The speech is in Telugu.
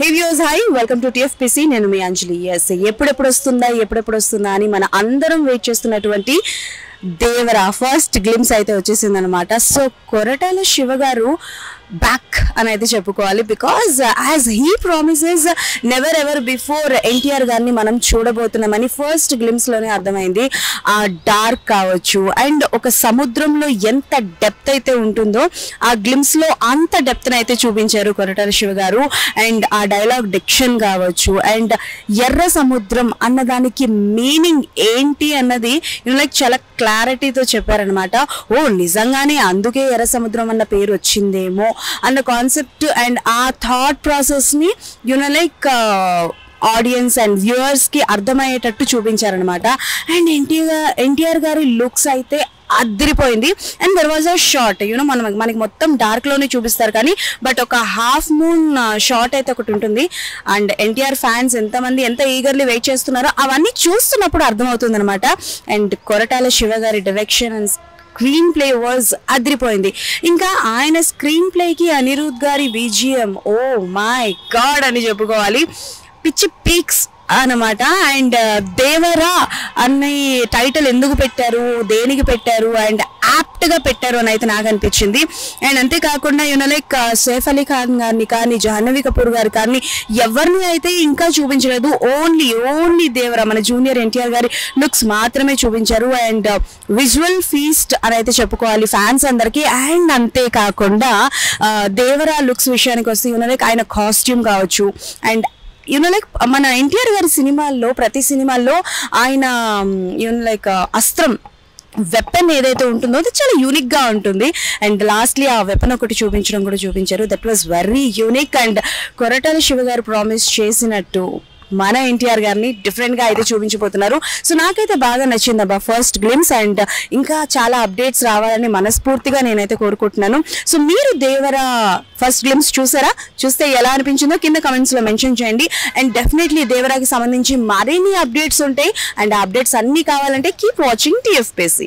Hey viewers, hi, welcome to TFPC. నేను మీ అంజలి. yes ఎప్పుడెప్పుడు వస్తుందా అని మన అందరం వెయిట్ చేస్తున్నటువంటి దేవరా ఫస్ట్ గ్లిమ్స్ అయితే వచ్చేసింది అనమాట. సో కొరటాల శివ గారు బ్యాక్ అని అయితే చెప్పుకోవాలి. Because as he promises never ever before NTR గారిని మనం చూడబోతున్నామని ఫస్ట్ గ్లిమ్స్ లోనే అర్థమైంది. ఆ డార్క్ కావచ్చు అండ్ ఒక సముద్రంలో ఎంత డెప్త్ అయితే ఉంటుందో ఆ గ్లిమ్స్ లో అంత డెప్త్ అయితే చూపించారు కొరటాల శివ గారు. అండ్ ఆ డైలాగ్ డిక్షన్ కావచ్చు అండ్ ఎర్ర సముద్రం అన్నదానికి మీనింగ్ ఏంటి అన్నది లైక్ చాలా క్లారిటీతో చెప్పారనమాట. ఓ నిజంగానే అందుకే ఎర్ర సముద్రం అన్న పేరు వచ్చిందేమో అన్న కాన్సెప్ట్ అండ్ ఆ థాట్ ప్రాసెస్ ని లైక్ ఆడియన్స్ అండ్ వ్యూవర్స్ కి అర్థమయ్యేటట్టు చూపించారనమాట. అండ్ ఎన్టీఆర్ గారి లుక్స్ అయితే అదిరిపోయింది. And there was a short మనకి మొత్తం డార్క్ లోనే చూపిస్తారు కానీ బట్ ఒక హాఫ్ మూన్ షార్ట్ అయితే ఒకటి ఉంటుంది. అండ్ ఎన్టీఆర్ ఫ్యాన్స్ ఎంతమంది ఎంత ఈగర్లీ వెయిట్ చేస్తున్నారో అవన్నీ చూస్తున్నప్పుడు అర్థమవుతుంది అనమాట. అండ్ కొరటాల శివ గారి direction and screen play was అదిరిపోయింది. ఇంకా ఆయన స్క్రీన్ ప్లేకి అనిరుద్ గారి BGM ఓ మై గాడ్ అని చెప్పుకోవాలి. పిచ్చి పీక్స్ అన్నమాట. అండ్ దేవరా అన్న టైటిల్ ఎందుకు పెట్టారు, దేనికి పెట్టారు అండ్ యాప్ట్ గా పెట్టారు అని అయితే నాకు అనిపించింది. అండ్ అంతేకాకుండా లైక్ సైఫ్ అలీ ఖాన్ గారిని కానీ జాహ్నవి కపూర్ గారు కానీ ఎవరిని అయితే ఇంకా చూపించలేదు. ఓన్లీ దేవరా మన జూనియర్ ఎన్టీఆర్ గారి లుక్స్ మాత్రమే చూపించారు. అండ్ విజువల్ ఫీస్ట్ అని అయితే చెప్పుకోవాలి ఫ్యాన్స్ అందరికి. అండ్ అంతేకాకుండా దేవరా లుక్స్ విషయానికి వస్తే లైక్ ఆయన కాస్ట్యూమ్ కావచ్చు అండ్ లైక్ మన ఎన్టీఆర్ గారి సినిమాల్లో ప్రతి సినిమాల్లో ఆయన లైక్ అస్త్రం వెపన్ ఏదైతే ఉంటుందో అది చాలా యూనిక్ గా ఉంటుంది. అండ్ లాస్ట్లీ ఆ వెపన్ ఒకటి చూపించారు. That was very unique. And Koratala Shiva గారు ప్రామిస్ చేసినట్టు మన ఎన్టీఆర్ గారిని డిఫరెంట్ గా అయితే చూపించబోతున్నారు. సో నాకైతే బాగా నచ్చింది అబ్బా ఫస్ట్ గ్లిమ్స్. అండ్ ఇంకా చాలా అప్డేట్స్ రావాలని మనస్ఫూర్తిగా నేనైతే కోరుకుంటున్నాను. సో మీరు దేవరా ఫస్ట్ గ్లిమ్స్ చూస్తే ఎలా అనిపించిందో కింద కమెంట్స్ లో మెన్షన్ చేయండి. అండ్ డెఫినెట్లీ దేవరాకి సంబంధించి మరిన్ని అప్డేట్స్ ఉంటాయి. అండ్ ఆ అప్డేట్స్ అన్ని కావాలంటే కీప్ వాచింగ్ TFPC.